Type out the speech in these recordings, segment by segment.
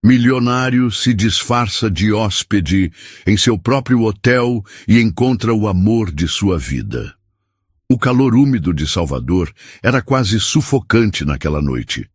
Milionário se disfarça de hóspede em seu próprio hotel e encontra o amor de sua vida. O calor úmido de Salvador era quase sufocante naquela noite.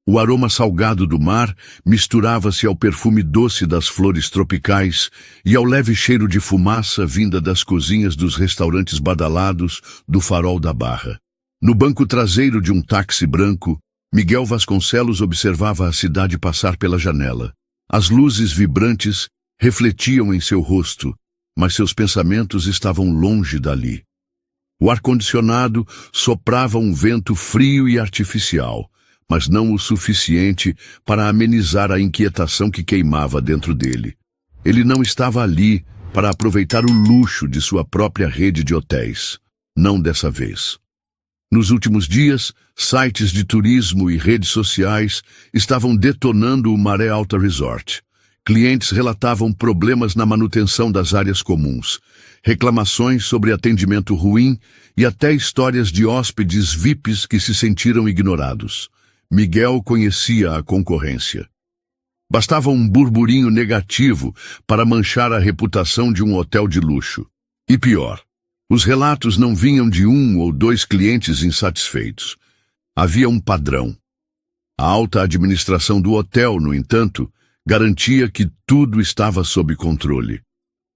O aroma salgado do mar misturava-se ao perfume doce das flores tropicais e ao leve cheiro de fumaça vinda das cozinhas dos restaurantes badalados do Farol da Barra. No banco traseiro de um táxi branco, Miguel Vasconcelos observava a cidade passar pela janela. As luzes vibrantes refletiam em seu rosto, mas seus pensamentos estavam longe dali. O ar-condicionado soprava um vento frio e artificial, mas não o suficiente para amenizar a inquietação que queimava dentro dele. Ele não estava ali para aproveitar o luxo de sua própria rede de hotéis. Não dessa vez. Nos últimos dias, sites de turismo e redes sociais estavam detonando o Maré Alta Resort. Clientes relatavam problemas na manutenção das áreas comuns, reclamações sobre atendimento ruim e até histórias de hóspedes VIPs que se sentiram ignorados. Miguel conhecia a concorrência. Bastava um burburinho negativo para manchar a reputação de um hotel de luxo. E pior, os relatos não vinham de um ou dois clientes insatisfeitos. Havia um padrão. A alta administração do hotel, no entanto, garantia que tudo estava sob controle.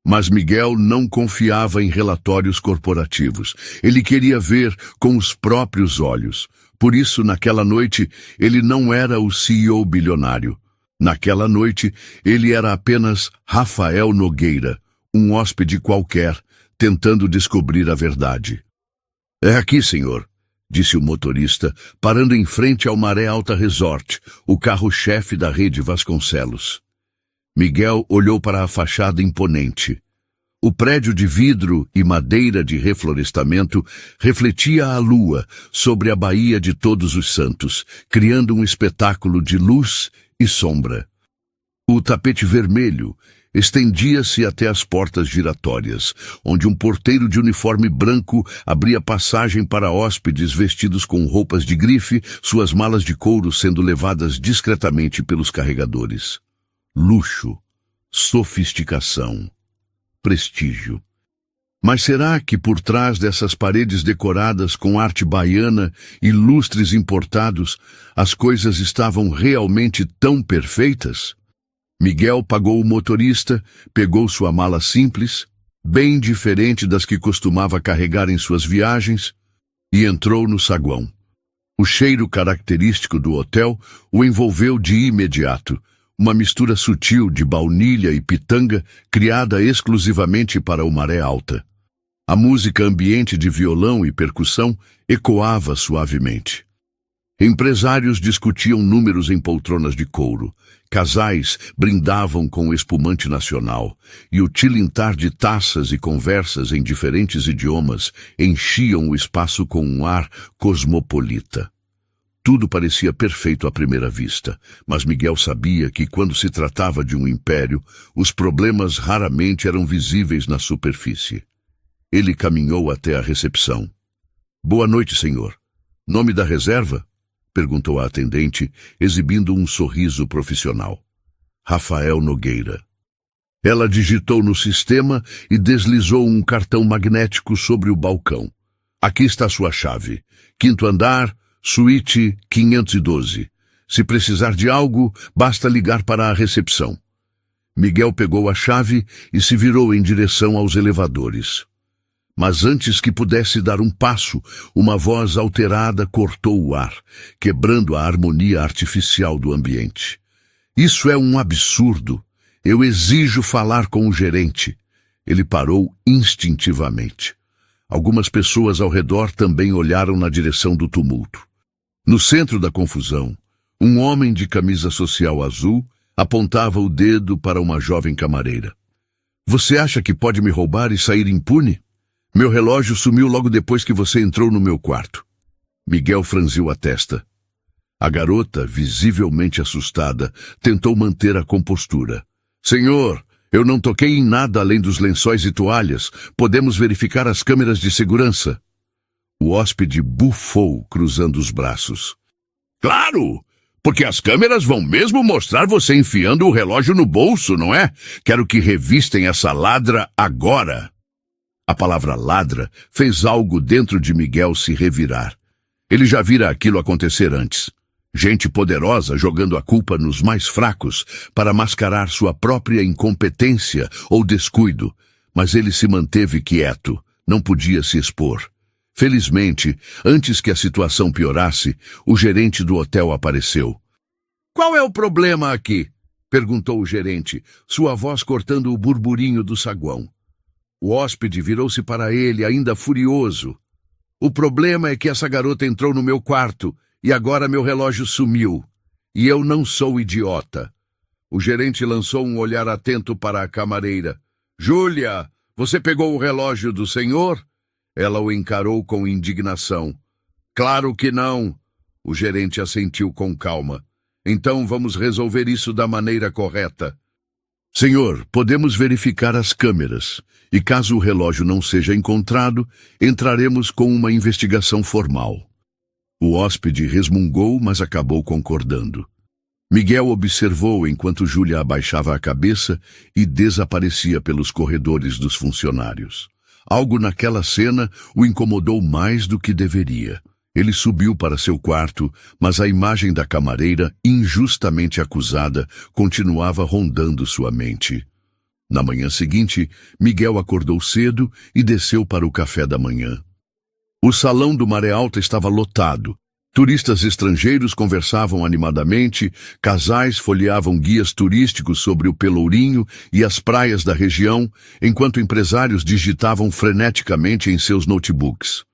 Mas Miguel não confiava em relatórios corporativos. Ele queria ver com os próprios olhos. Por isso, naquela noite, ele não era o CEO bilionário. Naquela noite, ele era apenas Rafael Nogueira, um hóspede qualquer, tentando descobrir a verdade. "É aqui, senhor", disse o motorista, parando em frente ao Maré Alta Resort, o carro-chefe da rede Vasconcelos. Miguel olhou para a fachada imponente. O prédio de vidro e madeira de reflorestamento refletia a lua sobre a Baía de Todos os Santos, criando um espetáculo de luz e sombra. O tapete vermelho estendia-se até as portas giratórias, onde um porteiro de uniforme branco abria passagem para hóspedes vestidos com roupas de grife, suas malas de couro sendo levadas discretamente pelos carregadores. Luxo, sofisticação, prestígio. Mas será que por trás dessas paredes decoradas com arte baiana e lustres importados, as coisas estavam realmente tão perfeitas? Miguel pagou o motorista, pegou sua mala simples, bem diferente das que costumava carregar em suas viagens, e entrou no saguão. O cheiro característico do hotel o envolveu de imediato, uma mistura sutil de baunilha e pitanga criada exclusivamente para o Maré Alta. A música ambiente de violão e percussão ecoava suavemente. Empresários discutiam números em poltronas de couro, casais brindavam com espumante nacional, e o tilintar de taças e conversas em diferentes idiomas enchiam o espaço com um ar cosmopolita. Tudo parecia perfeito à primeira vista, mas Miguel sabia que quando se tratava de um império, os problemas raramente eram visíveis na superfície. Ele caminhou até a recepção. "Boa noite, senhor. Nome da reserva?" perguntou a atendente, exibindo um sorriso profissional. "Rafael Nogueira." Ela digitou no sistema e deslizou um cartão magnético sobre o balcão. "Aqui está sua chave. 5º andar, suíte 512. Se precisar de algo, basta ligar para a recepção." Miguel pegou a chave e se virou em direção aos elevadores. Mas antes que pudesse dar um passo, uma voz alterada cortou o ar, quebrando a harmonia artificial do ambiente. "Isso é um absurdo. Eu exijo falar com o gerente." Ele parou instintivamente. Algumas pessoas ao redor também olharam na direção do tumulto. No centro da confusão, um homem de camisa social azul apontava o dedo para uma jovem camareira. "Você acha que pode me roubar e sair impune? Meu relógio sumiu logo depois que você entrou no meu quarto." Miguel franziu a testa. A garota, visivelmente assustada, tentou manter a compostura. "Senhor, eu não toquei em nada além dos lençóis e toalhas. Podemos verificar as câmeras de segurança." O hóspede bufou, cruzando os braços. "Claro! Porque as câmeras vão mesmo mostrar você enfiando o relógio no bolso, não é? Quero que revistem essa ladra agora. A palavra ladra fez algo dentro de Miguel se revirar. Ele já vira aquilo acontecer antes. Gente poderosa jogando a culpa nos mais fracos para mascarar sua própria incompetência ou descuido. Mas ele se manteve quieto, não podia se expor. Felizmente, antes que a situação piorasse, o gerente do hotel apareceu. "Qual é o problema aqui?" perguntou o gerente, sua voz cortando o burburinho do saguão. O hóspede virou-se para ele, ainda furioso. "O problema é que essa garota entrou no meu quarto e agora meu relógio sumiu. E eu não sou idiota." O gerente lançou um olhar atento para a camareira. "Júlia, você pegou o relógio do senhor?" Ela o encarou com indignação. "Claro que não." O gerente assentiu com calma. "Então vamos resolver isso da maneira correta." "Senhor, podemos verificar as câmeras. E caso o relógio não seja encontrado, entraremos com uma investigação formal." O hóspede resmungou, mas acabou concordando. Miguel observou enquanto Júlia abaixava a cabeça e desaparecia pelos corredores dos funcionários. Algo naquela cena o incomodou mais do que deveria. Ele subiu para seu quarto, mas a imagem da camareira, injustamente acusada, continuava rondando sua mente. Na manhã seguinte, Miguel acordou cedo e desceu para o café da manhã. O salão do Maré Alta estava lotado. Turistas estrangeiros conversavam animadamente, casais folheavam guias turísticos sobre o Pelourinho e as praias da região, enquanto empresários digitavam freneticamente em seus notebooks.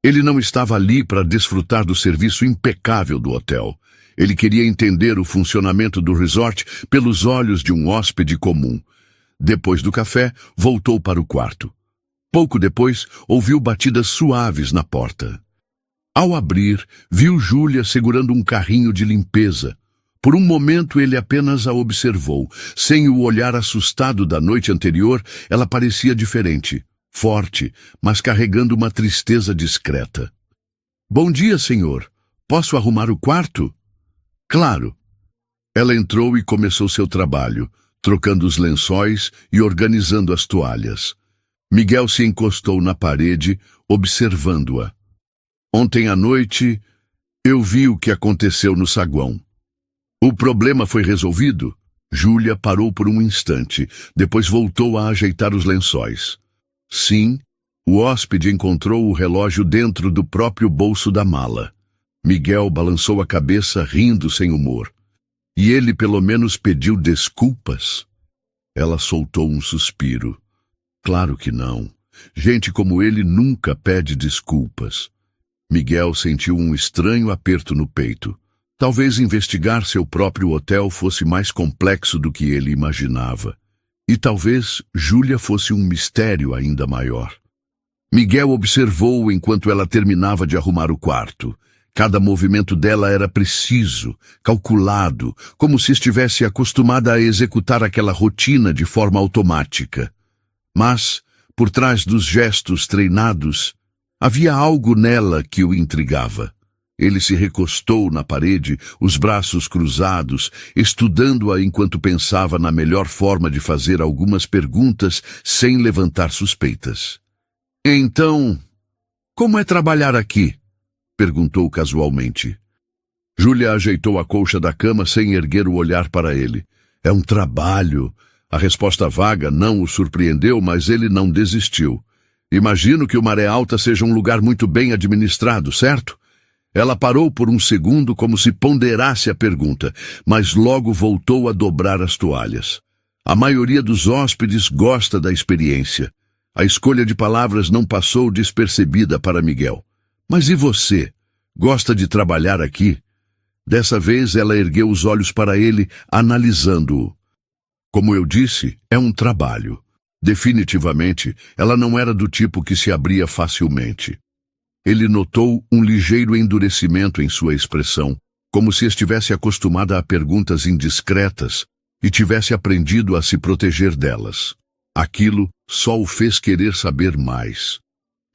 Ele não estava ali para desfrutar do serviço impecável do hotel. Ele queria entender o funcionamento do resort pelos olhos de um hóspede comum. Depois do café, voltou para o quarto. Pouco depois, ouviu batidas suaves na porta. Ao abrir, viu Júlia segurando um carrinho de limpeza. Por um momento ele apenas a observou. Sem o olhar assustado da noite anterior, ela parecia diferente, forte, mas carregando uma tristeza discreta. "Bom dia, senhor. Posso arrumar o quarto?" "Claro." Ela entrou e começou seu trabalho, trocando os lençóis e organizando as toalhas. Miguel se encostou na parede, observando-a. "Ontem à noite, eu vi o que aconteceu no saguão." "O problema foi resolvido?" Júlia parou por um instante, depois voltou a ajeitar os lençóis. "Sim." O hóspede encontrou o relógio dentro do próprio bolso da mala. Miguel balançou a cabeça, rindo sem humor. "E ele pelo menos pediu desculpas?" Ela soltou um suspiro. "Claro que não. Gente como ele nunca pede desculpas." Miguel sentiu um estranho aperto no peito. Talvez investigar seu próprio hotel fosse mais complexo do que ele imaginava. E talvez Júlia fosse um mistério ainda maior. Miguel observou enquanto ela terminava de arrumar o quarto. Cada movimento dela era preciso, calculado, como se estivesse acostumada a executar aquela rotina de forma automática. Mas, por trás dos gestos treinados, havia algo nela que o intrigava. Ele se recostou na parede, os braços cruzados, estudando-a enquanto pensava na melhor forma de fazer algumas perguntas sem levantar suspeitas. "Então, como é trabalhar aqui?" perguntou casualmente. Júlia ajeitou a colcha da cama sem erguer o olhar para ele. "É um trabalho." A resposta vaga não o surpreendeu, mas ele não desistiu. "Imagino que o Maré Alta seja um lugar muito bem administrado, certo?" Ela parou por um segundo como se ponderasse a pergunta, mas logo voltou a dobrar as toalhas. A maioria dos hóspedes gosta da experiência. A escolha de palavras não passou despercebida para Miguel. "Mas e você? Gosta de trabalhar aqui?" Dessa vez ela ergueu os olhos para ele, analisando-o. "Como eu disse, é um trabalho." Definitivamente, ela não era do tipo que se abria facilmente. Ele notou um ligeiro endurecimento em sua expressão, como se estivesse acostumada a perguntas indiscretas e tivesse aprendido a se proteger delas. Aquilo só o fez querer saber mais.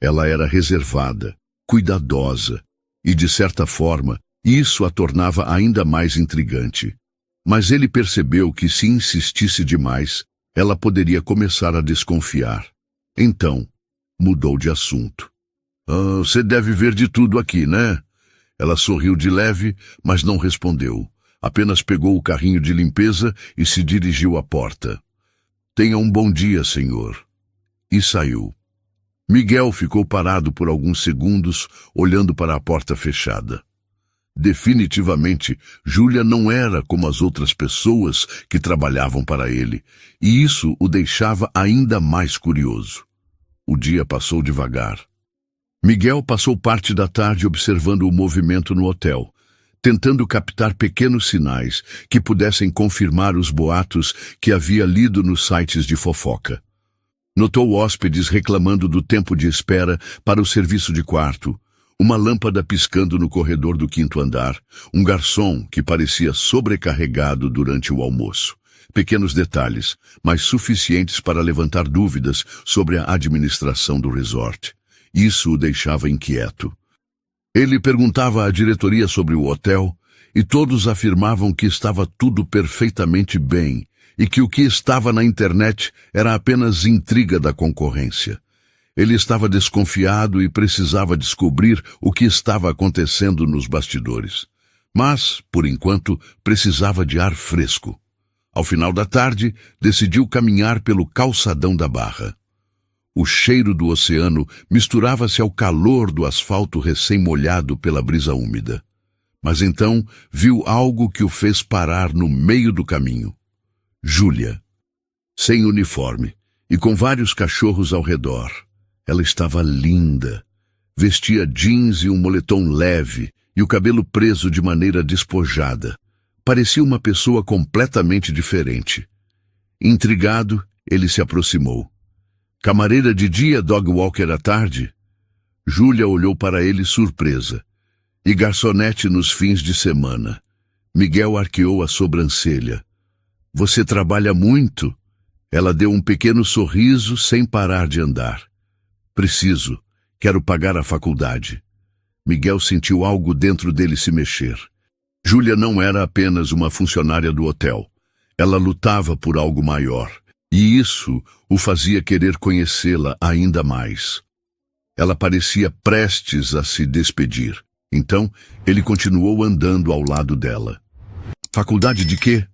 Ela era reservada, cuidadosa e, de certa forma, Isso a tornava ainda mais intrigante. Mas ele percebeu que, se insistisse demais, ela poderia começar a desconfiar. Então, mudou de assunto. Você deve ver de tudo aqui, né? Ela sorriu de leve, mas não respondeu. Apenas pegou o carrinho de limpeza e se dirigiu à porta. Tenha um bom dia, senhor. E saiu. Miguel ficou parado por alguns segundos, olhando para a porta fechada. Definitivamente, Júlia não era como as outras pessoas que trabalhavam para ele, e isso o deixava ainda mais curioso. O dia passou devagar. Miguel passou parte da tarde observando o movimento no hotel, tentando captar pequenos sinais que pudessem confirmar os boatos que havia lido nos sites de fofoca. Notou hóspedes reclamando do tempo de espera para o serviço de quarto, uma lâmpada piscando no corredor do 5º andar, um garçom que parecia sobrecarregado durante o almoço. Pequenos detalhes, mas suficientes para levantar dúvidas sobre a administração do resort. Isso o deixava inquieto. Ele perguntava à diretoria sobre o hotel e todos afirmavam que estava tudo perfeitamente bem e que o que estava na internet era apenas intriga da concorrência. Ele estava desconfiado e precisava descobrir o que estava acontecendo nos bastidores. Mas, por enquanto, precisava de ar fresco. Ao final da tarde, decidiu caminhar pelo calçadão da Barra. O cheiro do oceano misturava-se ao calor do asfalto recém-molhado pela brisa úmida. Mas então viu algo que o fez parar no meio do caminho. Júlia. Sem uniforme e com vários cachorros ao redor. Ela estava linda. Vestia jeans e um moletom leve e o cabelo preso de maneira despojada. Parecia uma pessoa completamente diferente. Intrigado, ele se aproximou. Camareira de dia, dog walker à tarde? Júlia olhou para ele surpresa. E garçonete nos fins de semana. Miguel arqueou a sobrancelha. Você trabalha muito? Ela deu um pequeno sorriso sem parar de andar. Preciso. Quero pagar a faculdade. Miguel sentiu algo dentro dele se mexer. Júlia não era apenas uma funcionária do hotel. Ela lutava por algo maior. E isso o fazia querer conhecê-la ainda mais. Ela parecia prestes a se despedir. Então, ele continuou andando ao lado dela. Faculdade de quê?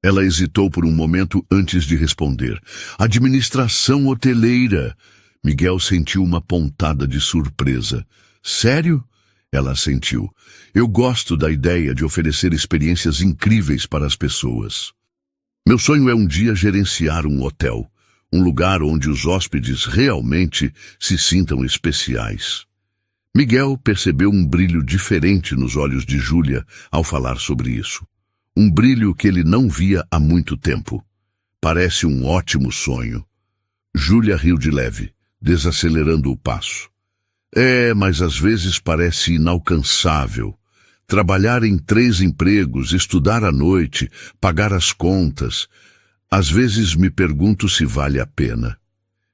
Ela hesitou por um momento antes de responder. Administração hoteleira. Miguel sentiu uma pontada de surpresa. Sério? Ela assentiu. Eu gosto da ideia de oferecer experiências incríveis para as pessoas. Meu sonho é um dia gerenciar um hotel, um lugar onde os hóspedes realmente se sintam especiais. Miguel percebeu um brilho diferente nos olhos de Júlia ao falar sobre isso. Um brilho que ele não via há muito tempo. Parece um ótimo sonho. Júlia riu de leve, desacelerando o passo. Mas às vezes parece inalcançável. Trabalhar em 3 empregos, estudar à noite, pagar as contas. Às vezes me pergunto se vale a pena.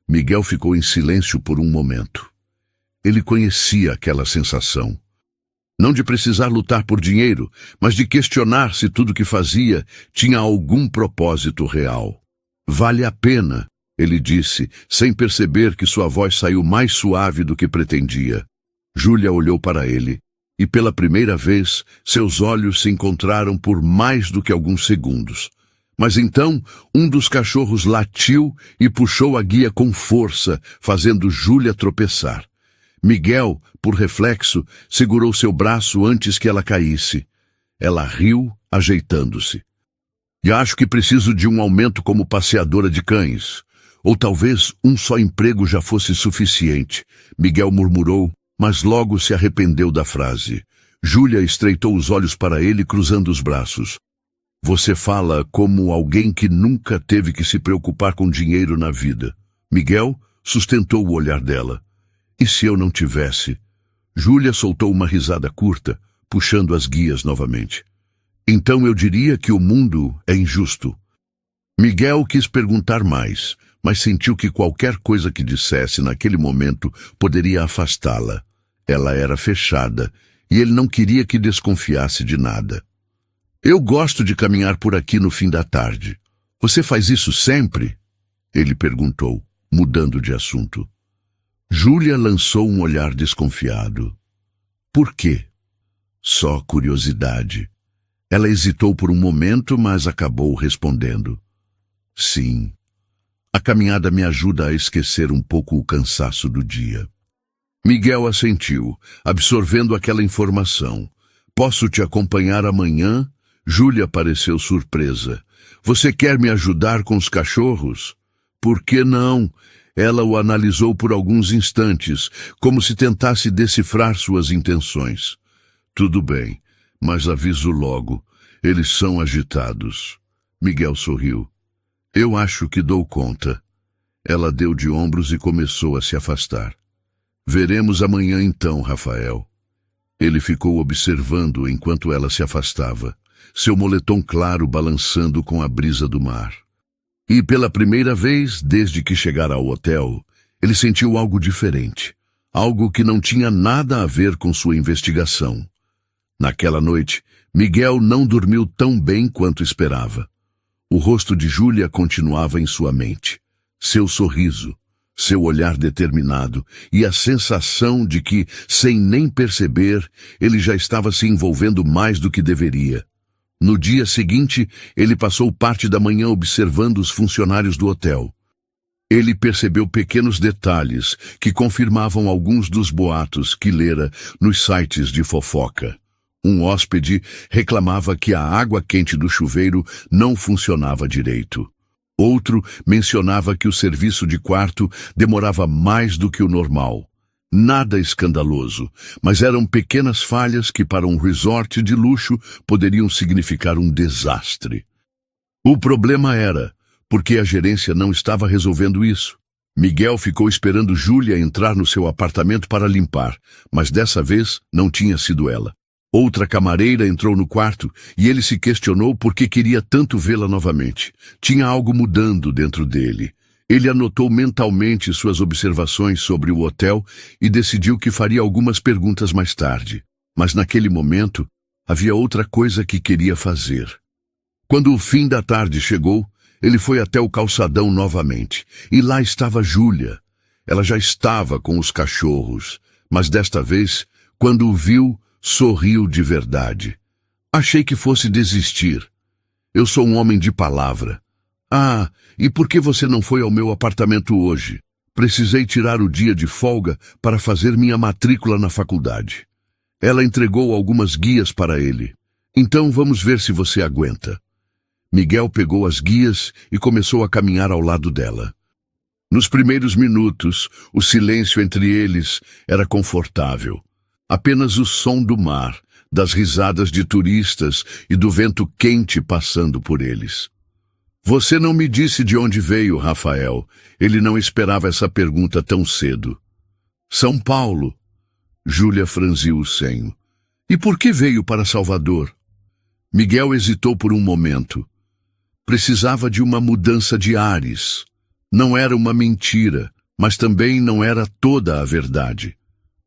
Miguel ficou em silêncio por um momento. Ele conhecia aquela sensação. Não de precisar lutar por dinheiro, mas de questionar se tudo que fazia tinha algum propósito real. Vale a pena, ele disse, sem perceber que sua voz saiu mais suave do que pretendia. Júlia olhou para ele. E pela primeira vez, seus olhos se encontraram por mais do que alguns segundos. Mas então, um dos cachorros latiu e puxou a guia com força, fazendo Júlia tropeçar. Miguel, por reflexo, segurou seu braço antes que ela caísse. Ela riu, ajeitando-se. E acho que preciso de um aumento como passeadora de cães. Ou talvez um só emprego já fosse suficiente, Miguel murmurou, mas logo se arrependeu da frase. Júlia estreitou os olhos para ele, cruzando os braços. Você fala como alguém que nunca teve que se preocupar com dinheiro na vida. Miguel sustentou o olhar dela. E se eu não tivesse? Júlia soltou uma risada curta, puxando as guias novamente. Então eu diria que o mundo é injusto. Miguel quis perguntar mais, mas sentiu que qualquer coisa que dissesse naquele momento poderia afastá-la. Ela era fechada, e ele não queria que desconfiasse de nada. Eu gosto de caminhar por aqui no fim da tarde. Você faz isso sempre? Ele perguntou, mudando de assunto. Júlia lançou um olhar desconfiado. Por quê? Só curiosidade. Ela hesitou por um momento, mas acabou respondendo. Sim. A caminhada me ajuda a esquecer um pouco o cansaço do dia. Miguel assentiu, absorvendo aquela informação. Posso te acompanhar amanhã? Júlia pareceu surpresa. Você quer me ajudar com os cachorros? Por que não? Ela o analisou por alguns instantes, como se tentasse decifrar suas intenções. Tudo bem, mas aviso logo. Eles são agitados. Miguel sorriu. Eu acho que dou conta. Ela deu de ombros e começou a se afastar. Veremos amanhã então, Rafael. Ele ficou observando enquanto ela se afastava, seu moletom claro balançando com a brisa do mar. E pela primeira vez, desde que chegara ao hotel, ele sentiu algo diferente, algo que não tinha nada a ver com sua investigação. Naquela noite, Miguel não dormiu tão bem quanto esperava. O rosto de Júlia continuava em sua mente. Seu sorriso, seu olhar determinado e a sensação de que, sem nem perceber, ele já estava se envolvendo mais do que deveria. No dia seguinte, ele passou parte da manhã observando os funcionários do hotel. Ele percebeu pequenos detalhes que confirmavam alguns dos boatos que lera nos sites de fofoca. Um hóspede reclamava que a água quente do chuveiro não funcionava direito. Outro mencionava que o serviço de quarto demorava mais do que o normal. Nada escandaloso, mas eram pequenas falhas que para um resort de luxo poderiam significar um desastre. O problema era, porque a gerência não estava resolvendo isso. Miguel ficou esperando Júlia entrar no seu apartamento para limpar, mas dessa vez não tinha sido ela. Outra camareira entrou no quarto e ele se questionou por que queria tanto vê-la novamente. Tinha algo mudando dentro dele. Ele anotou mentalmente suas observações sobre o hotel e decidiu que faria algumas perguntas mais tarde. Mas naquele momento, havia outra coisa que queria fazer. Quando o fim da tarde chegou, ele foi até o calçadão novamente. E lá estava Júlia. Ela já estava com os cachorros, mas desta vez, quando o viu, sorriu de verdade. Achei que fosse desistir. Eu sou um homem de palavra. Ah, e por que você não foi ao meu apartamento hoje? Precisei tirar o dia de folga para fazer minha matrícula na faculdade. Ela entregou algumas guias para ele. Então vamos ver se você aguenta. Miguel pegou as guias e começou a caminhar ao lado dela. Nos primeiros minutos, o silêncio entre eles era confortável. Apenas o som do mar, das risadas de turistas e do vento quente passando por eles. Você não me disse de onde veio, Rafael. Ele não esperava essa pergunta tão cedo. São Paulo. Júlia franziu o senho. E por que veio para Salvador? Miguel hesitou por um momento. Precisava de uma mudança de ares. Não era uma mentira, mas também não era toda a verdade.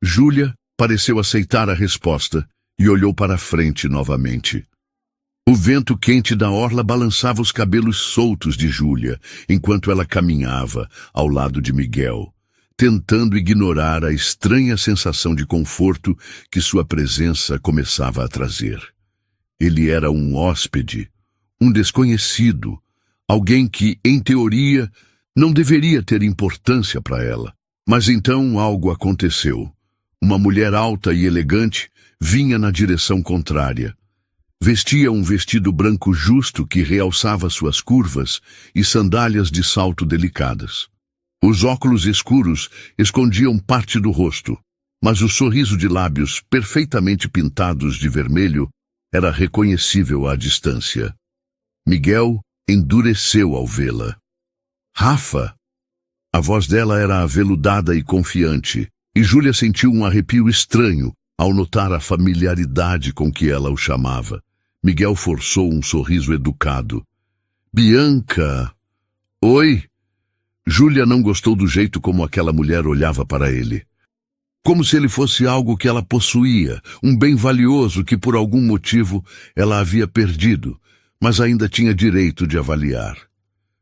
Júlia pareceu aceitar a resposta e olhou para a frente novamente. O vento quente da orla balançava os cabelos soltos de Júlia, enquanto ela caminhava ao lado de Miguel, tentando ignorar a estranha sensação de conforto que sua presença começava a trazer. Ele era um hóspede, um desconhecido, alguém que, em teoria, não deveria ter importância para ela. Mas então algo aconteceu. Uma mulher alta e elegante vinha na direção contrária. Vestia um vestido branco justo que realçava suas curvas e sandálias de salto delicadas. Os óculos escuros escondiam parte do rosto, mas o sorriso de lábios perfeitamente pintados de vermelho era reconhecível à distância. Miguel endureceu ao vê-la. Rafa! A voz dela era aveludada e confiante, e Júlia sentiu um arrepio estranho ao notar a familiaridade com que ela o chamava. Miguel forçou um sorriso educado. Bianca! Oi! Júlia não gostou do jeito como aquela mulher olhava para ele. como se ele fosse algo que ela possuía, um bem valioso que por algum motivo ela havia perdido, mas ainda tinha direito de avaliar.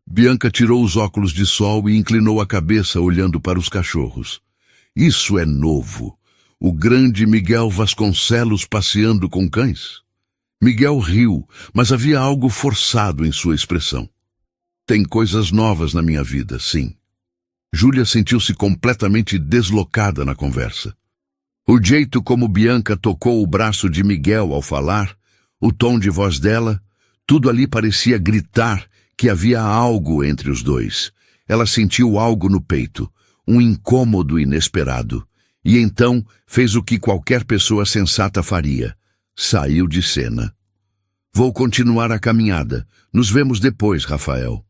Bianca tirou os óculos de sol e inclinou a cabeça olhando para os cachorros. Isso é novo. O grande Miguel Vasconcelos passeando com cães? Miguel riu, mas havia algo forçado em sua expressão. Tem coisas novas na minha vida, sim. Júlia sentiu-se completamente deslocada na conversa. O jeito como Bianca tocou o braço de Miguel ao falar, o tom de voz dela, tudo ali parecia gritar que havia algo entre os dois. Ela sentiu algo no peito, um incômodo inesperado, e então fez o que qualquer pessoa sensata faria. Saiu de cena. Vou continuar a caminhada. Nos vemos depois, Rafael.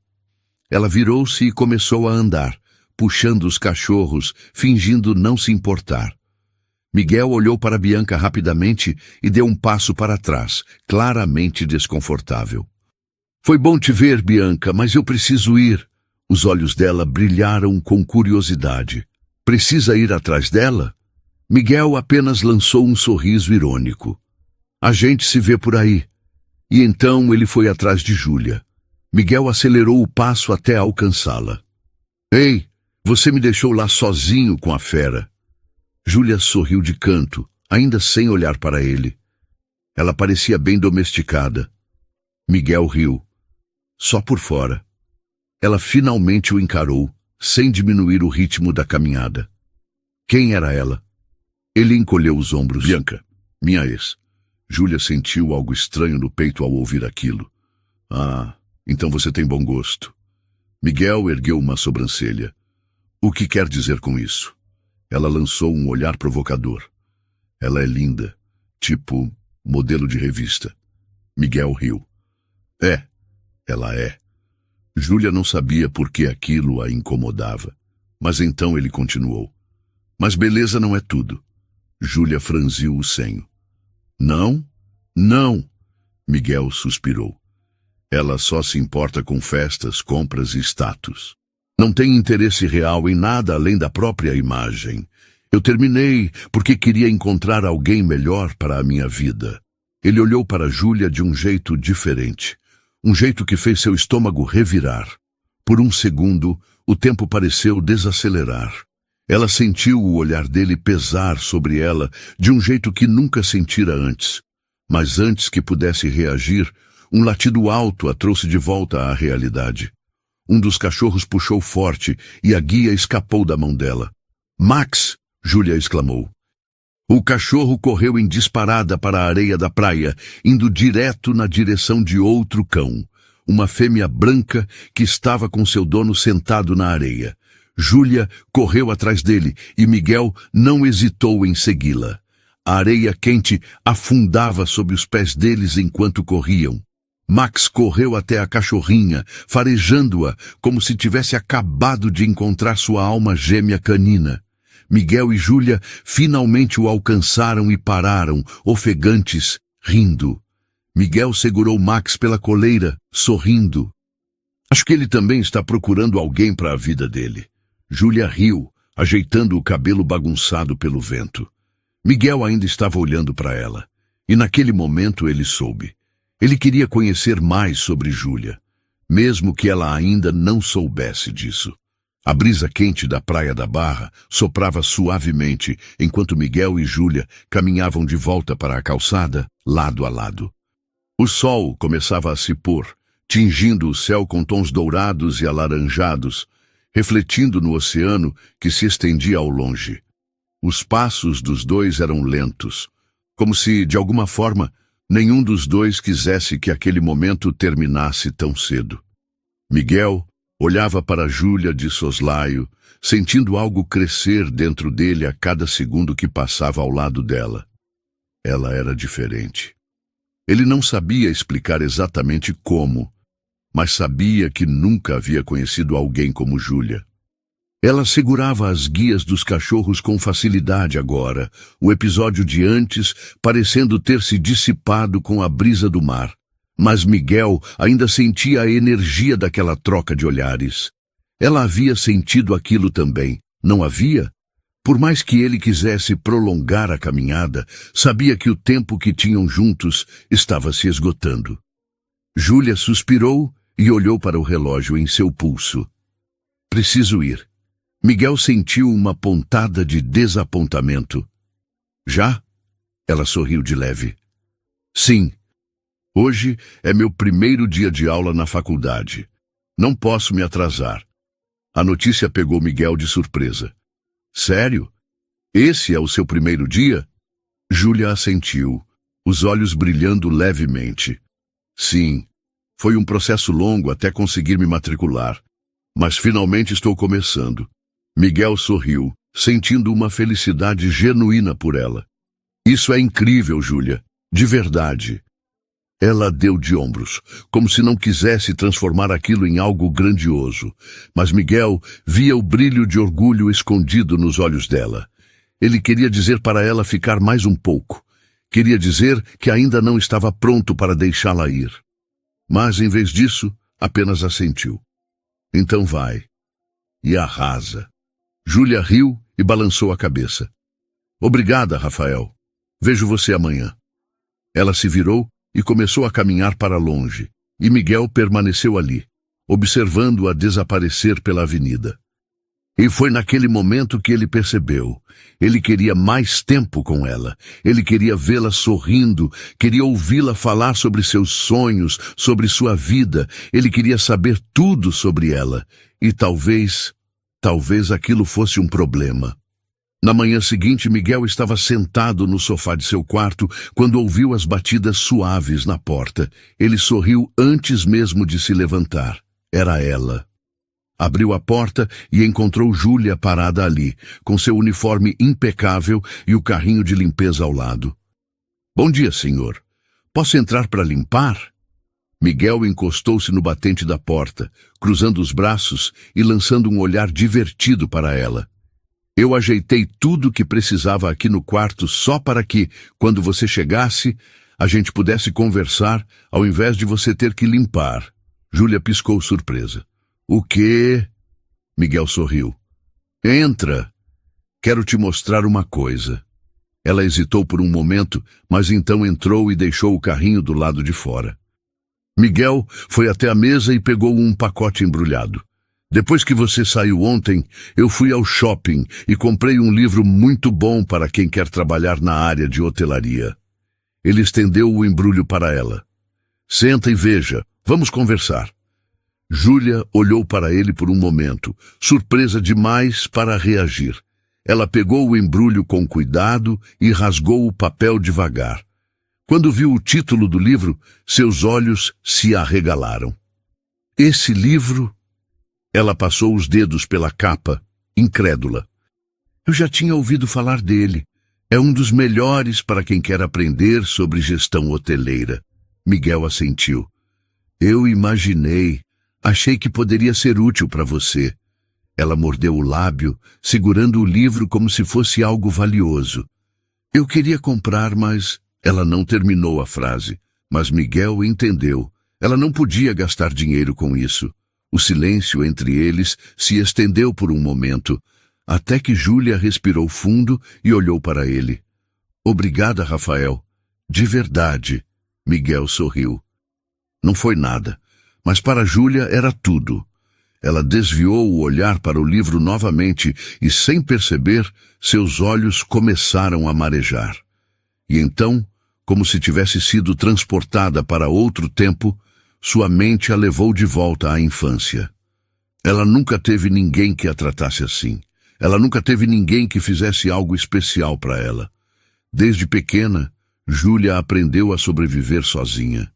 Ela virou-se e começou a andar, puxando os cachorros, fingindo não se importar. Miguel olhou para Bianca rapidamente e deu um passo para trás, claramente desconfortável. Foi bom te ver, Bianca, mas eu preciso ir. Os olhos dela brilharam com curiosidade. Precisa ir atrás dela? Miguel apenas lançou um sorriso irônico. A gente se vê por aí. E então ele foi atrás de Júlia. Miguel acelerou o passo até alcançá-la. Ei, você me deixou lá sozinho com a fera. Júlia sorriu de canto, ainda sem olhar para ele. Ela parecia bem domesticada. Miguel riu. Só por fora. Ela finalmente o encarou, sem diminuir o ritmo da caminhada. Quem era ela? Ele encolheu os ombros. Bianca, minha ex. Júlia sentiu algo estranho no peito ao ouvir aquilo. Ah, então você tem bom gosto. Miguel ergueu uma sobrancelha. O que quer dizer com isso? Ela lançou um olhar provocador. Ela é linda, tipo modelo de revista. Miguel riu. Ela é. Júlia não sabia por que aquilo a incomodava. Mas então ele continuou. Mas beleza não é tudo. Júlia franziu o senho. Não? Não! Miguel suspirou. Ela só se importa com festas, compras e status. Não tem interesse real em nada além da própria imagem. Eu terminei porque queria encontrar alguém melhor para a minha vida. Ele olhou para Júlia de um jeito diferente. Um jeito que fez seu estômago revirar. Por um segundo, o tempo pareceu desacelerar. Ela sentiu o olhar dele pesar sobre ela de um jeito que nunca sentira antes. Mas antes que pudesse reagir, um latido alto a trouxe de volta à realidade. Um dos cachorros puxou forte e a guia escapou da mão dela. Max! Júlia exclamou. O cachorro correu em disparada para a areia da praia, indo direto na direção de outro cão, uma fêmea branca que estava com seu dono sentado na areia. Júlia correu atrás dele e Miguel não hesitou em segui-la. A areia quente afundava sob os pés deles enquanto corriam. Max correu até a cachorrinha, farejando-a como se tivesse acabado de encontrar sua alma gêmea canina. Miguel e Júlia finalmente o alcançaram e pararam, ofegantes, rindo. Miguel segurou Max pela coleira, sorrindo. Acho que ele também está procurando alguém para a vida dele. Júlia riu, ajeitando o cabelo bagunçado pelo vento. Miguel ainda estava olhando para ela, e naquele momento ele soube. Ele queria conhecer mais sobre Júlia, mesmo que ela ainda não soubesse disso. A brisa quente da Praia da Barra soprava suavemente enquanto Miguel e Júlia caminhavam de volta para a calçada, lado a lado. O sol começava a se pôr, tingindo o céu com tons dourados e alaranjados, refletindo no oceano que se estendia ao longe. Os passos dos dois eram lentos, como se, de alguma forma, nenhum dos dois quisesse que aquele momento terminasse tão cedo. Miguel olhava para Júlia de soslaio, sentindo algo crescer dentro dele a cada segundo que passava ao lado dela. Ela era diferente. Ele não sabia explicar exatamente como, mas sabia que nunca havia conhecido alguém como Júlia. Ela segurava as guias dos cachorros com facilidade agora, o episódio de antes parecendo ter se dissipado com a brisa do mar. Mas Miguel ainda sentia a energia daquela troca de olhares. Ela havia sentido aquilo também, não havia? Por mais que ele quisesse prolongar a caminhada, sabia que o tempo que tinham juntos estava se esgotando. Júlia suspirou e olhou para o relógio em seu pulso. Preciso ir. Miguel sentiu uma pontada de desapontamento. Já? Ela sorriu de leve. Sim. Hoje é meu primeiro dia de aula na faculdade. Não posso me atrasar. A notícia pegou Miguel de surpresa. Sério? Esse é o seu primeiro dia? Júlia assentiu, os olhos brilhando levemente. Sim, foi um processo longo até conseguir me matricular, mas finalmente estou começando. Miguel sorriu, sentindo uma felicidade genuína por ela. Isso é incrível, Júlia, de verdade. Ela deu de ombros, como se não quisesse transformar aquilo em algo grandioso, mas Miguel via o brilho de orgulho escondido nos olhos dela. Ele queria dizer para ela ficar mais um pouco. Queria dizer que ainda não estava pronto para deixá-la ir. Mas, em vez disso, apenas assentiu. Então vai. E arrasa. Júlia riu e balançou a cabeça. Obrigada, Rafael. Vejo você amanhã. Ela se virou e começou a caminhar para longe, e Miguel permaneceu ali, observando-a desaparecer pela avenida. E foi naquele momento que ele percebeu. Ele queria mais tempo com ela. Ele queria vê-la sorrindo, queria ouvi-la falar sobre seus sonhos, sobre sua vida. Ele queria saber tudo sobre ela. E talvez aquilo fosse um problema. Na manhã seguinte, Miguel estava sentado no sofá de seu quarto quando ouviu as batidas suaves na porta. Ele sorriu antes mesmo de se levantar. Era ela. Abriu a porta e encontrou Júlia parada ali, com seu uniforme impecável e o carrinho de limpeza ao lado. Bom dia, senhor. Posso entrar para limpar? Miguel encostou-se no batente da porta, cruzando os braços e lançando um olhar divertido para ela. Eu ajeitei tudo que precisava aqui no quarto só para que, quando você chegasse, a gente pudesse conversar ao invés de você ter que limpar. Júlia piscou surpresa. O quê? Miguel sorriu. Entra. Quero te mostrar uma coisa. Ela hesitou por um momento, mas então entrou e deixou o carrinho do lado de fora. Miguel foi até a mesa e pegou um pacote embrulhado. Depois que você saiu ontem, eu fui ao shopping e comprei um livro muito bom para quem quer trabalhar na área de hotelaria. Ele estendeu o embrulho para ela. Senta e veja. Vamos conversar. Júlia olhou para ele por um momento, surpresa demais para reagir. Ela pegou o embrulho com cuidado e rasgou o papel devagar. Quando viu o título do livro, seus olhos se arregalaram. Esse livro? Ela passou os dedos pela capa, incrédula. Eu já tinha ouvido falar dele. É um dos melhores para quem quer aprender sobre gestão hoteleira. Miguel assentiu. Eu imaginei. Achei que poderia ser útil para você. Ela mordeu o lábio, segurando o livro como se fosse algo valioso. Eu queria comprar, mas... Ela não terminou a frase, mas Miguel entendeu. Ela não podia gastar dinheiro com isso. O silêncio entre eles se estendeu por um momento, até que Júlia respirou fundo e olhou para ele. Obrigada, Rafael. De verdade. Miguel sorriu. Não foi nada. Mas para Júlia era tudo. Ela desviou o olhar para o livro novamente e, sem perceber, seus olhos começaram a marejar. E então, como se tivesse sido transportada para outro tempo, sua mente a levou de volta à infância. Ela nunca teve ninguém que a tratasse assim. Ela nunca teve ninguém que fizesse algo especial para ela. Desde pequena, Júlia aprendeu a sobreviver sozinha.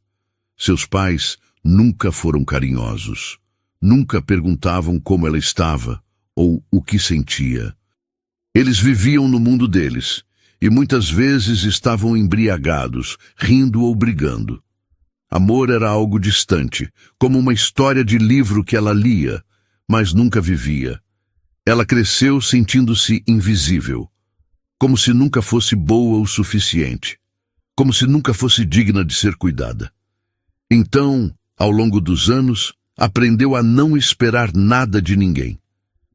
Seus pais nunca foram carinhosos. Nunca perguntavam como ela estava ou o que sentia. Eles viviam no mundo deles e muitas vezes estavam embriagados, rindo ou brigando. Amor era algo distante, como uma história de livro que ela lia, mas nunca vivia. Ela cresceu sentindo-se invisível, como se nunca fosse boa o suficiente, como se nunca fosse digna de ser cuidada. Então, ao longo dos anos, aprendeu a não esperar nada de ninguém.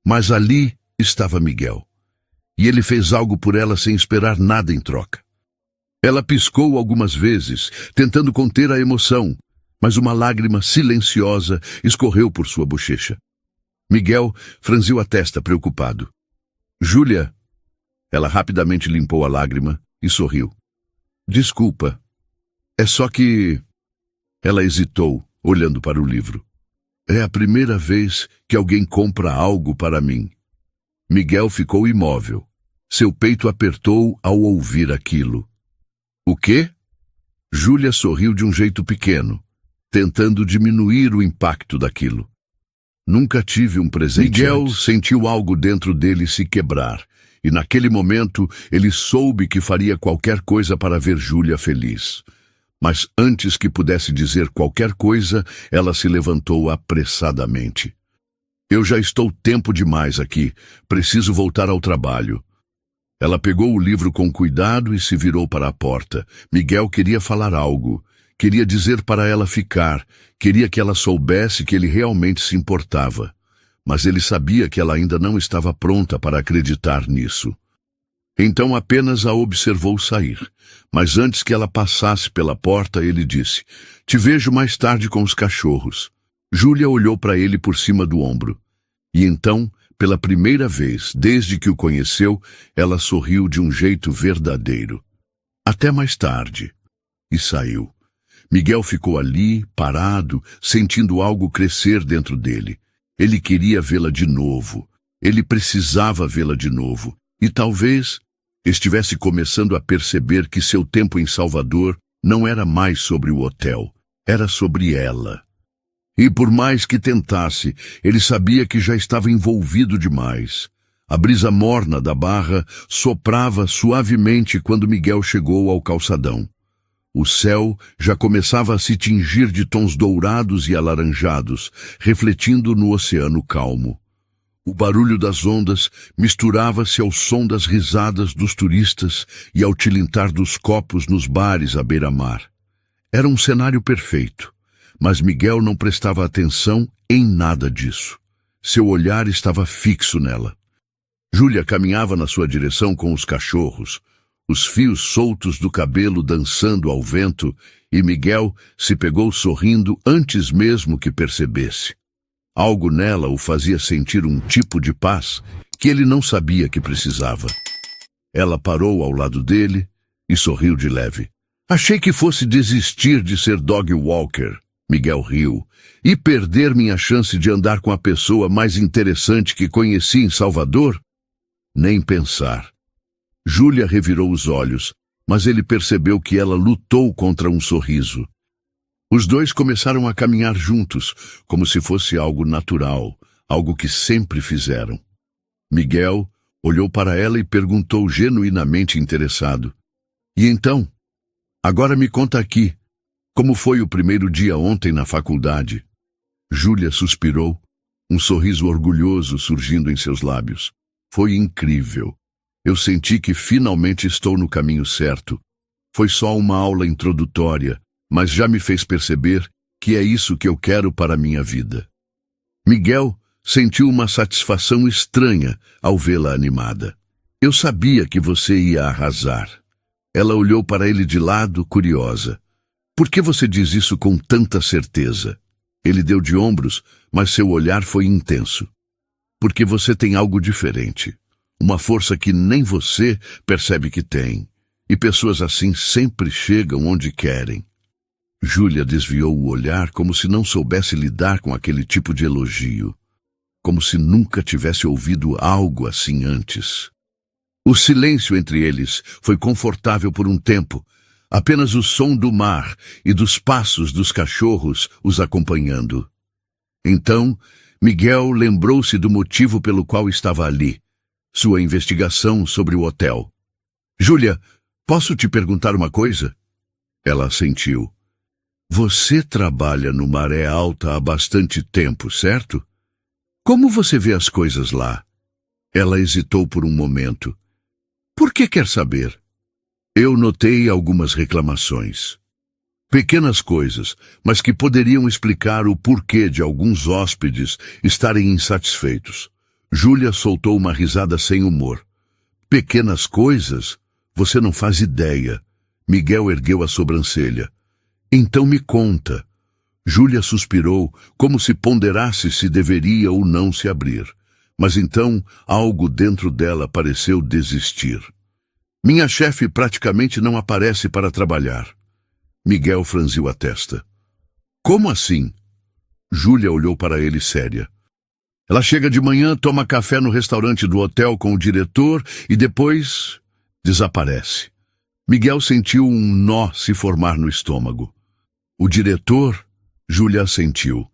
Mas ali estava Miguel. e ele fez algo por ela sem esperar nada em troca. Ela piscou algumas vezes, tentando conter a emoção, mas uma lágrima silenciosa escorreu por sua bochecha. Miguel franziu a testa, preocupado. Júlia. Ela rapidamente limpou a lágrima e sorriu. Desculpa. É só que... Ela hesitou, olhando para o livro. É a primeira vez que alguém compra algo para mim. Miguel ficou imóvel. Seu peito apertou ao ouvir aquilo. O quê? Júlia sorriu de um jeito pequeno, tentando diminuir o impacto daquilo. Nunca tive um presente. Miguel sentiu algo dentro dele se quebrar, e naquele momento ele soube que faria qualquer coisa para ver Júlia feliz. Mas antes que pudesse dizer qualquer coisa, ela se levantou apressadamente. Eu já estou tempo demais aqui. Preciso voltar ao trabalho. Ela pegou o livro com cuidado e se virou para a porta. Miguel queria falar algo. Queria dizer para ela ficar. Queria que ela soubesse que ele realmente se importava. Mas ele sabia que ela ainda não estava pronta para acreditar nisso. Então apenas a observou sair. Mas antes que ela passasse pela porta, ele disse: Te vejo mais tarde com os cachorros. Júlia olhou para ele por cima do ombro. E então, pela primeira vez, desde que o conheceu, ela sorriu de um jeito verdadeiro. Até mais tarde. E saiu. Miguel ficou ali, parado, sentindo algo crescer dentro dele. Ele queria vê-la de novo. Ele precisava vê-la de novo. E talvez estivesse começando a perceber que seu tempo em Salvador não era mais sobre o hotel. Era sobre ela. E por mais que tentasse, ele sabia que já estava envolvido demais. A brisa morna da barra soprava suavemente quando Miguel chegou ao calçadão. O céu já começava a se tingir de tons dourados e alaranjados, refletindo no oceano calmo. O barulho das ondas misturava-se ao som das risadas dos turistas e ao tilintar dos copos nos bares à beira-mar. Era um cenário perfeito. Mas Miguel não prestava atenção em nada disso. Seu olhar estava fixo nela. Júlia caminhava na sua direção com os cachorros, os fios soltos do cabelo dançando ao vento, e Miguel se pegou sorrindo antes mesmo que percebesse. Algo nela o fazia sentir um tipo de paz que ele não sabia que precisava. Ela parou ao lado dele e sorriu de leve. Achei que fosse desistir de ser dog walker. Miguel riu. E perder minha chance de andar com a pessoa mais interessante que conheci em Salvador? Nem pensar. Júlia revirou os olhos, mas ele percebeu que ela lutou contra um sorriso. Os dois começaram a caminhar juntos, como se fosse algo natural, algo que sempre fizeram. Miguel olhou para ela e perguntou genuinamente interessado. E então? Agora me conta aqui. Como foi o primeiro dia ontem na faculdade? Júlia suspirou, um sorriso orgulhoso surgindo em seus lábios. Foi incrível. Eu senti que finalmente estou no caminho certo. Foi só uma aula introdutória, mas já me fez perceber que é isso que eu quero para a minha vida. Miguel sentiu uma satisfação estranha ao vê-la animada. Eu sabia que você ia arrasar. Ela olhou para ele de lado, curiosa. Por que você diz isso com tanta certeza? Ele deu de ombros, mas seu olhar foi intenso. Porque você tem algo diferente. Uma força que nem você percebe que tem. E pessoas assim sempre chegam onde querem. Júlia desviou o olhar como se não soubesse lidar com aquele tipo de elogio. Como se nunca tivesse ouvido algo assim antes. O silêncio entre eles foi confortável por um tempo. Apenas o som do mar e dos passos dos cachorros os acompanhando. Então, Miguel lembrou-se do motivo pelo qual estava ali. Sua investigação sobre o hotel. Júlia, posso te perguntar uma coisa? Ela assentiu. Você trabalha no Maré Alta há bastante tempo, certo? Como você vê as coisas lá? Ela hesitou por um momento. Por que quer saber? Eu notei algumas reclamações. Pequenas coisas, mas que poderiam explicar o porquê de alguns hóspedes estarem insatisfeitos. Júlia soltou uma risada sem humor. Pequenas coisas? Você não faz ideia. Miguel ergueu a sobrancelha. Então me conta. Júlia suspirou, como se ponderasse se deveria ou não se abrir. Mas então algo dentro dela pareceu desistir. Minha chefe praticamente não aparece para trabalhar. Miguel franziu a testa. Como assim? Júlia olhou para ele séria. Ela chega de manhã, toma café no restaurante do hotel com o diretor e depois desaparece. Miguel sentiu um nó se formar no estômago. O diretor? Júlia assentiu.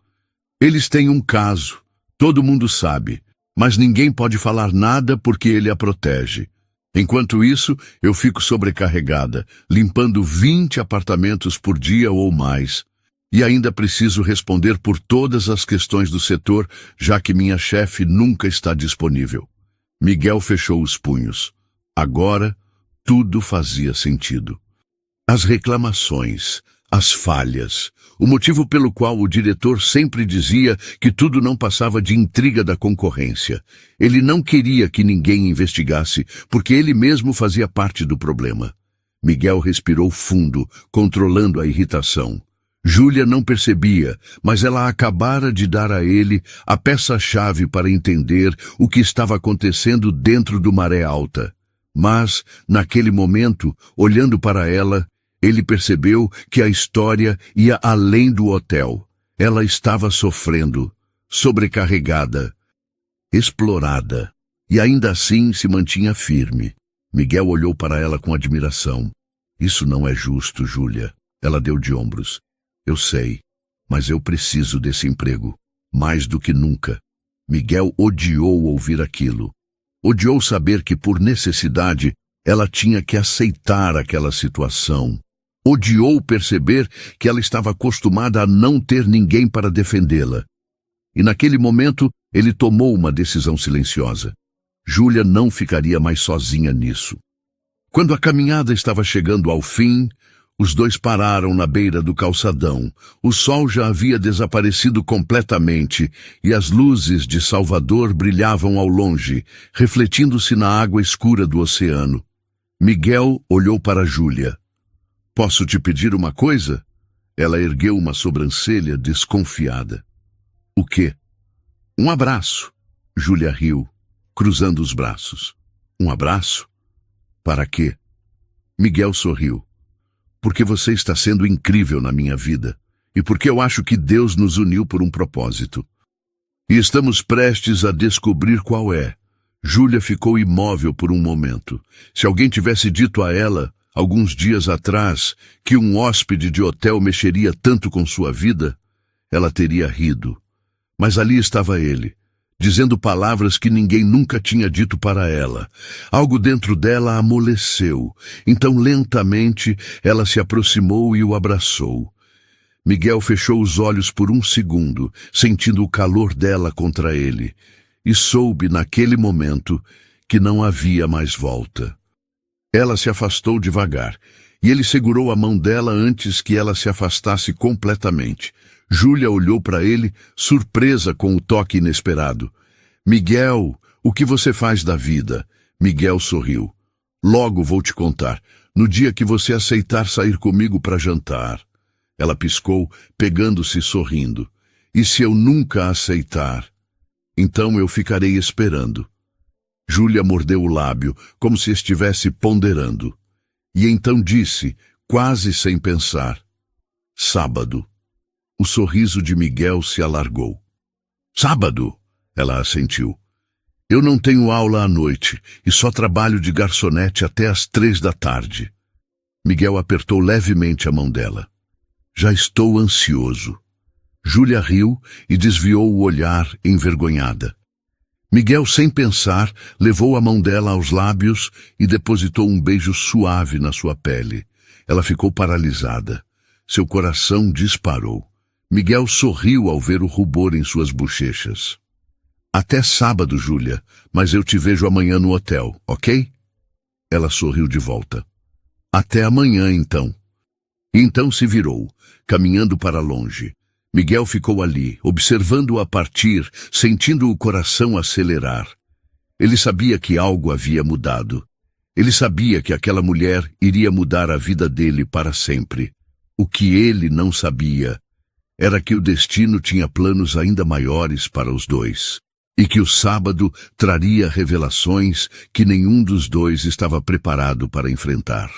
Eles têm um caso, todo mundo sabe, mas ninguém pode falar nada porque ele a protege. Enquanto isso, eu fico sobrecarregada, limpando 20 apartamentos por dia ou mais. E ainda preciso responder por todas as questões do setor, já que minha chefe nunca está disponível. Miguel fechou os punhos. Agora, tudo fazia sentido. As reclamações, as falhas, o motivo pelo qual o diretor sempre dizia que tudo não passava de intriga da concorrência. Ele não queria que ninguém investigasse, porque ele mesmo fazia parte do problema. Miguel respirou fundo, controlando a irritação. Júlia não percebia, mas ela acabara de dar a ele a peça-chave para entender o que estava acontecendo dentro do Maré Alta. Mas, naquele momento, olhando para ela, ele percebeu que a história ia além do hotel. Ela estava sofrendo, sobrecarregada, explorada, e ainda assim se mantinha firme. Miguel olhou para ela com admiração. Isso não é justo, Júlia. Ela deu de ombros. Eu sei, mas eu preciso desse emprego, mais do que nunca. Miguel odiou ouvir aquilo. Odiou saber que, por necessidade, ela tinha que aceitar aquela situação. Odiou perceber que ela estava acostumada a não ter ninguém para defendê-la. E naquele momento, ele tomou uma decisão silenciosa. Júlia não ficaria mais sozinha nisso. Quando a caminhada estava chegando ao fim, os dois pararam na beira do calçadão. O sol já havia desaparecido completamente e as luzes de Salvador brilhavam ao longe, refletindo-se na água escura do oceano. Miguel olhou para Júlia. Posso te pedir uma coisa? Ela ergueu uma sobrancelha desconfiada. O quê? Um abraço. Júlia riu, cruzando os braços. Um abraço? Para quê? Miguel sorriu. Porque você está sendo incrível na minha vida, e porque eu acho que Deus nos uniu por um propósito. E estamos prestes a descobrir qual é. Júlia ficou imóvel por um momento. Se alguém tivesse dito a ela, alguns dias atrás, que um hóspede de hotel mexeria tanto com sua vida, ela teria rido. Mas ali estava ele, dizendo palavras que ninguém nunca tinha dito para ela. Algo dentro dela amoleceu. Então, lentamente, ela se aproximou e o abraçou. Miguel fechou os olhos por um segundo, sentindo o calor dela contra ele, e soube, naquele momento, que não havia mais volta. Ela se afastou devagar, e ele segurou a mão dela antes que ela se afastasse completamente. Júlia olhou para ele, surpresa com o toque inesperado. Miguel, o que você faz da vida? Miguel sorriu. Logo vou te contar, no dia que você aceitar sair comigo para jantar. Ela piscou, pegando-se sorrindo. E se eu nunca aceitar? Então eu ficarei esperando. Júlia mordeu o lábio, como se estivesse ponderando. E então disse, quase sem pensar, sábado. O sorriso de Miguel se alargou. Sábado, ela assentiu. Eu não tenho aula à noite e só trabalho de garçonete até às 3 da tarde. Miguel apertou levemente a mão dela. Já estou ansioso. Júlia riu e desviou o olhar envergonhada. Miguel, sem pensar, levou a mão dela aos lábios e depositou um beijo suave na sua pele. Ela ficou paralisada. Seu coração disparou. Miguel sorriu ao ver o rubor em suas bochechas. Até sábado, Júlia, mas eu te vejo amanhã no hotel, ok? Ela sorriu de volta. Até amanhã, então. E então se virou, caminhando para longe. Miguel ficou ali, observando-a partir, sentindo o coração acelerar. Ele sabia que algo havia mudado. Ele sabia que aquela mulher iria mudar a vida dele para sempre. O que ele não sabia era que o destino tinha planos ainda maiores para os dois, e que o sábado traria revelações que nenhum dos dois estava preparado para enfrentar.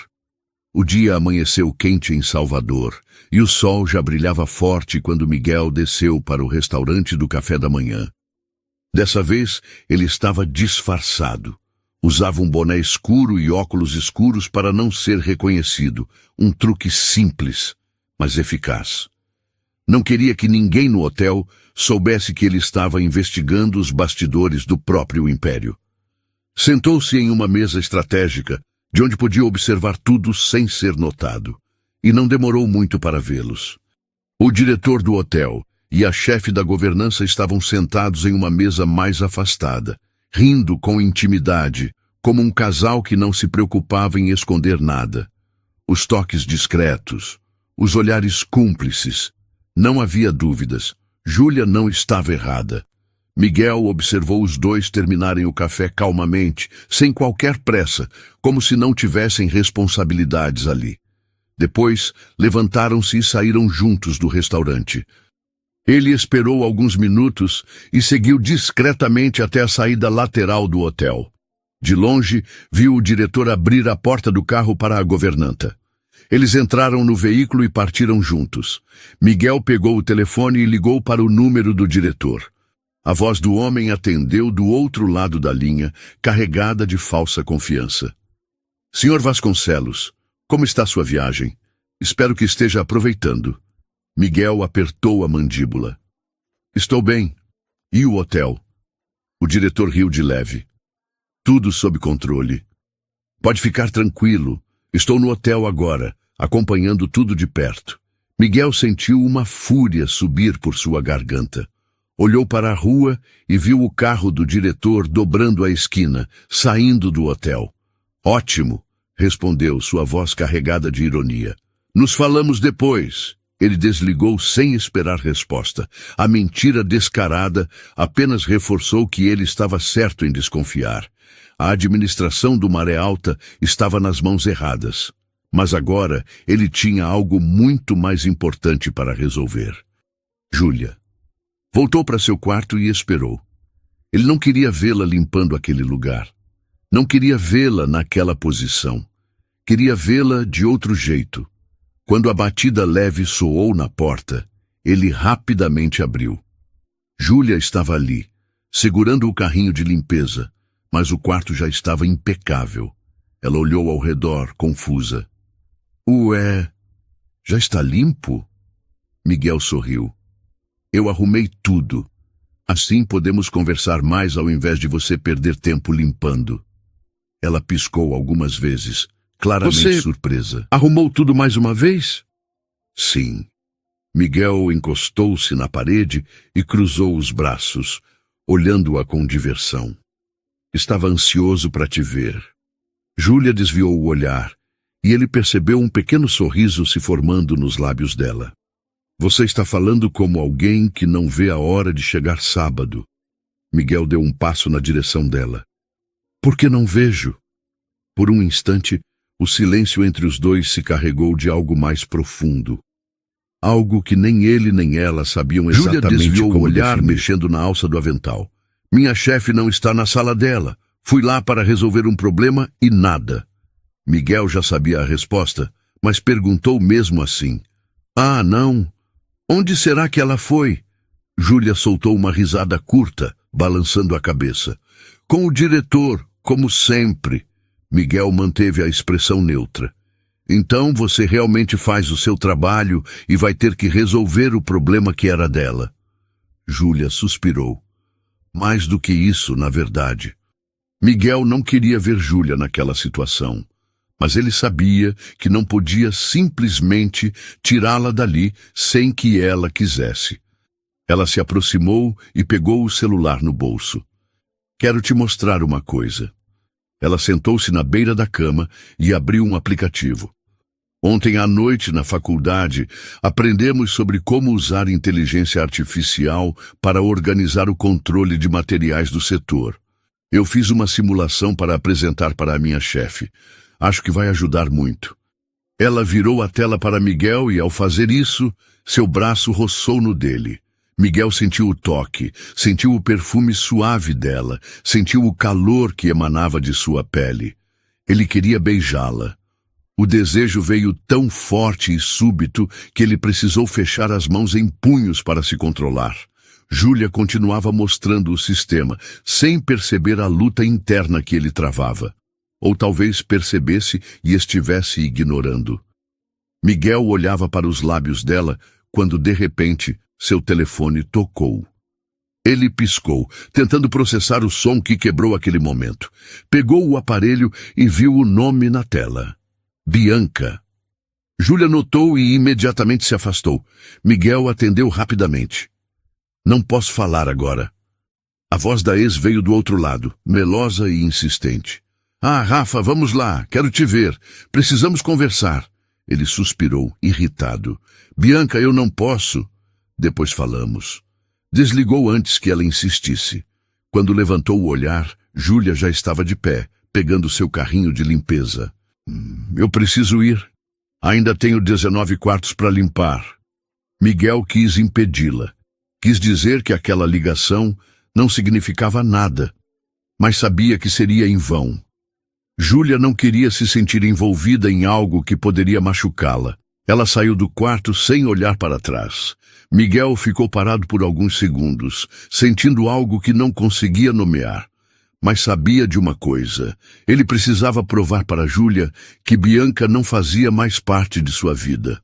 O dia amanheceu quente em Salvador, e o sol já brilhava forte quando Miguel desceu para o restaurante do café da manhã. Dessa vez, ele estava disfarçado. Usava um boné escuro e óculos escuros para não ser reconhecido, um truque simples, mas eficaz. Não queria que ninguém no hotel soubesse que ele estava investigando os bastidores do próprio império. Sentou-se em uma mesa estratégica, de onde podia observar tudo sem ser notado, e não demorou muito para vê-los. O diretor do hotel e a chefe da governança estavam sentados em uma mesa mais afastada, rindo com intimidade, como um casal que não se preocupava em esconder nada. Os toques discretos, os olhares cúmplices. Não havia dúvidas. Júlia não estava errada. Miguel observou os dois terminarem o café calmamente, sem qualquer pressa, como se não tivessem responsabilidades ali. Depois, levantaram-se e saíram juntos do restaurante. Ele esperou alguns minutos e seguiu discretamente até a saída lateral do hotel. De longe, viu o diretor abrir a porta do carro para a governanta. Eles entraram no veículo e partiram juntos. Miguel pegou o telefone e ligou para o número do diretor. A voz do homem atendeu do outro lado da linha, carregada de falsa confiança. Senhor Vasconcelos, como está sua viagem? Espero que esteja aproveitando. Miguel apertou a mandíbula. Estou bem. E o hotel? O diretor riu de leve. Tudo sob controle. Pode ficar tranquilo. Estou no hotel agora, acompanhando tudo de perto. Miguel sentiu uma fúria subir por sua garganta. Olhou para a rua e viu o carro do diretor dobrando a esquina, saindo do hotel. Ótimo, respondeu sua voz carregada de ironia. Nos falamos depois. Ele desligou sem esperar resposta. A mentira descarada apenas reforçou que ele estava certo em desconfiar. A administração do Maré Alta estava nas mãos erradas. Mas agora ele tinha algo muito mais importante para resolver. Júlia. Voltou para seu quarto e esperou. Ele não queria vê-la limpando aquele lugar. Não queria vê-la naquela posição. Queria vê-la de outro jeito. Quando a batida leve soou na porta, ele rapidamente abriu. Júlia estava ali, segurando o carrinho de limpeza, mas o quarto já estava impecável. Ela olhou ao redor, confusa. Ué, já está limpo? Miguel sorriu. Eu arrumei tudo. Assim podemos conversar mais ao invés de você perder tempo limpando. Ela piscou algumas vezes, claramente surpresa. Arrumou tudo mais uma vez? Sim. Miguel encostou-se na parede e cruzou os braços, olhando-a com diversão. Estava ansioso para te ver. Júlia desviou o olhar, e ele percebeu um pequeno sorriso se formando nos lábios dela. Você está falando como alguém que não vê a hora de chegar sábado. Miguel deu um passo na direção dela. Por que não vejo? Por um instante, o silêncio entre os dois se carregou de algo mais profundo. Algo que nem ele nem ela sabiam exatamente como definir. Júlia desviou o olhar, mexendo na alça do avental. Minha chefe não está na sala dela. Fui lá para resolver um problema e nada. Miguel já sabia a resposta, mas perguntou mesmo assim. Ah, não. Onde será que ela foi? Júlia soltou uma risada curta, balançando a cabeça. Com o diretor, como sempre. Miguel manteve a expressão neutra. Então você realmente faz o seu trabalho e vai ter que resolver o problema que era dela. Júlia suspirou. Mais do que isso, na verdade. Miguel não queria ver Júlia naquela situação, mas ele sabia que não podia simplesmente tirá-la dali sem que ela quisesse. Ela se aproximou e pegou o celular no bolso. Quero te mostrar uma coisa. Ela sentou-se na beira da cama e abriu um aplicativo. Ontem à noite, na faculdade, aprendemos sobre como usar inteligência artificial para organizar o controle de materiais do setor. Eu fiz uma simulação para apresentar para a minha chefe. Acho que vai ajudar muito. Ela virou a tela para Miguel e, ao fazer isso, seu braço roçou no dele. Miguel sentiu o toque, sentiu o perfume suave dela, sentiu o calor que emanava de sua pele. Ele queria beijá-la. O desejo veio tão forte e súbito que ele precisou fechar as mãos em punhos para se controlar. Júlia continuava mostrando o sistema, sem perceber a luta interna que ele travava. Ou talvez percebesse e estivesse ignorando. Miguel olhava para os lábios dela quando, de repente, seu telefone tocou. Ele piscou, tentando processar o som que quebrou aquele momento. Pegou o aparelho e viu o nome na tela. Bianca. Júlia notou e imediatamente se afastou. Miguel atendeu rapidamente. Não posso falar agora. A voz da ex veio do outro lado, melosa e insistente. Ah, Rafa, vamos lá, quero te ver. Precisamos conversar. Ele suspirou, irritado. Bianca, eu não posso. Depois falamos. Desligou antes que ela insistisse. Quando levantou o olhar, Júlia já estava de pé, pegando seu carrinho de limpeza. Eu preciso ir. Ainda tenho 19 quartos para limpar. Miguel quis impedi-la. Quis dizer que aquela ligação não significava nada, mas sabia que seria em vão. Júlia não queria se sentir envolvida em algo que poderia machucá-la. Ela saiu do quarto sem olhar para trás. Miguel ficou parado por alguns segundos, sentindo algo que não conseguia nomear. Mas sabia de uma coisa. Ele precisava provar para Júlia que Bianca não fazia mais parte de sua vida.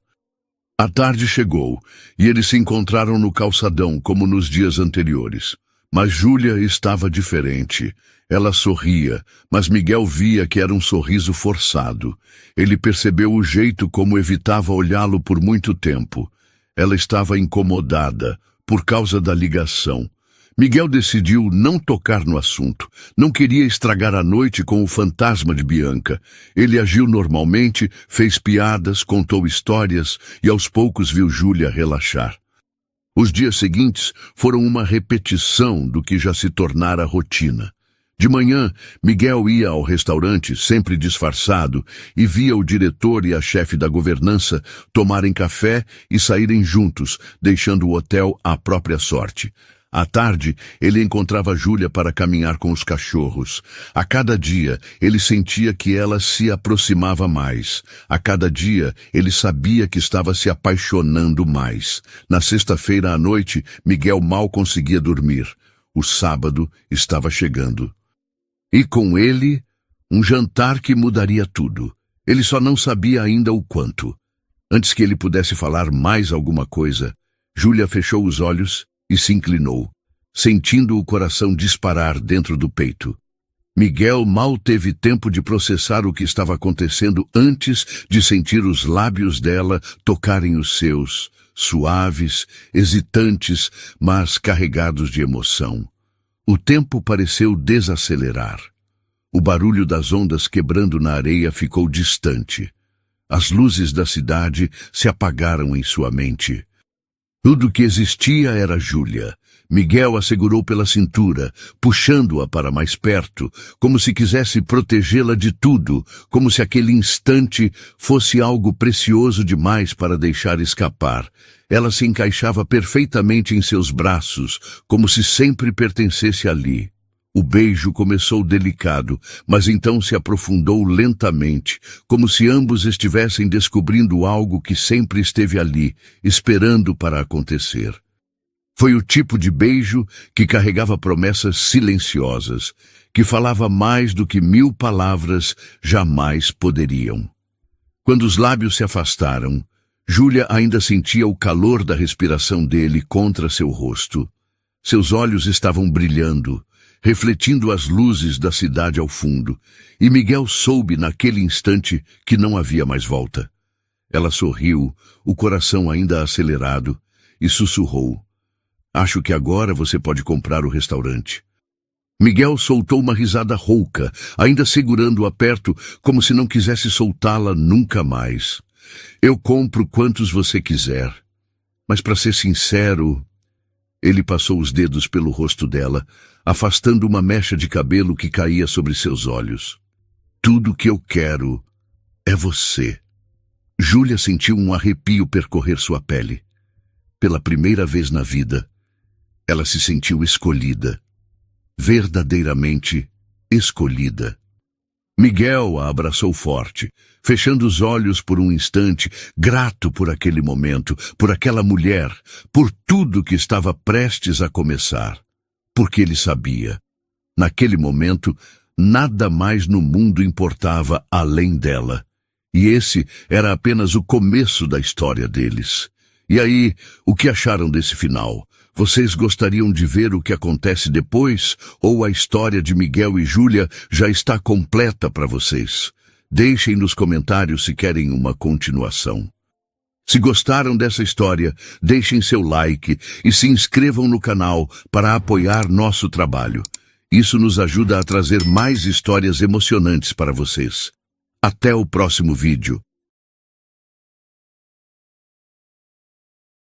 A tarde chegou, e eles se encontraram no calçadão, como nos dias anteriores. Mas Júlia estava diferente. Ela sorria, mas Miguel via que era um sorriso forçado. Ele percebeu o jeito como evitava olhá-lo por muito tempo. Ela estava incomodada, por causa da ligação. Miguel decidiu não tocar no assunto. Não queria estragar a noite com o fantasma de Bianca. Ele agiu normalmente, fez piadas, contou histórias e aos poucos viu Júlia relaxar. Os dias seguintes foram uma repetição do que já se tornara rotina. De manhã, Miguel ia ao restaurante, sempre disfarçado, e via o diretor e a chefe da governança tomarem café e saírem juntos, deixando o hotel à própria sorte. À tarde, ele encontrava Júlia para caminhar com os cachorros. A cada dia, ele sentia que ela se aproximava mais. A cada dia, ele sabia que estava se apaixonando mais. Na sexta-feira à noite, Miguel mal conseguia dormir. O sábado estava chegando. E com ele, um jantar que mudaria tudo. Ele só não sabia ainda o quanto. Antes que ele pudesse falar mais alguma coisa, Júlia fechou os olhos e se inclinou, sentindo o coração disparar dentro do peito. Miguel mal teve tempo de processar o que estava acontecendo antes de sentir os lábios dela tocarem os seus, suaves, hesitantes, mas carregados de emoção. O tempo pareceu desacelerar. O barulho das ondas quebrando na areia ficou distante. As luzes da cidade se apagaram em sua mente. Tudo que existia era Júlia. Miguel a segurou pela cintura, puxando-a para mais perto, como se quisesse protegê-la de tudo, como se aquele instante fosse algo precioso demais para deixar escapar. Ela se encaixava perfeitamente em seus braços, como se sempre pertencesse ali. O beijo começou delicado, mas então se aprofundou lentamente, como se ambos estivessem descobrindo algo que sempre esteve ali, esperando para acontecer. Foi o tipo de beijo que carregava promessas silenciosas, que falava mais do que 1000 palavras jamais poderiam. Quando os lábios se afastaram, Júlia ainda sentia o calor da respiração dele contra seu rosto. Seus olhos estavam brilhando, refletindo as luzes da cidade ao fundo, e Miguel soube naquele instante que não havia mais volta. Ela sorriu, o coração ainda acelerado, e sussurrou: "Acho que agora você pode comprar o restaurante." Miguel soltou uma risada rouca, ainda segurando-a perto, como se não quisesse soltá-la nunca mais. "Eu compro quantos você quiser, mas para ser sincero, Ele passou os dedos pelo rosto dela, afastando uma mecha de cabelo que caía sobre seus olhos. Tudo que eu quero é você. Júlia sentiu um arrepio percorrer sua pele. Pela primeira vez na vida, ela se sentiu escolhida. Verdadeiramente escolhida. Miguel a abraçou forte, fechando os olhos por um instante, grato por aquele momento, por aquela mulher, por tudo que estava prestes a começar. Porque ele sabia, naquele momento, nada mais no mundo importava além dela. E esse era apenas o começo da história deles. E aí, o que acharam desse final? Vocês gostariam de ver o que acontece depois? Ou a história de Miguel e Júlia já está completa para vocês? Deixem nos comentários se querem uma continuação. Se gostaram dessa história, deixem seu like e se inscrevam no canal para apoiar nosso trabalho. Isso nos ajuda a trazer mais histórias emocionantes para vocês. Até o próximo vídeo.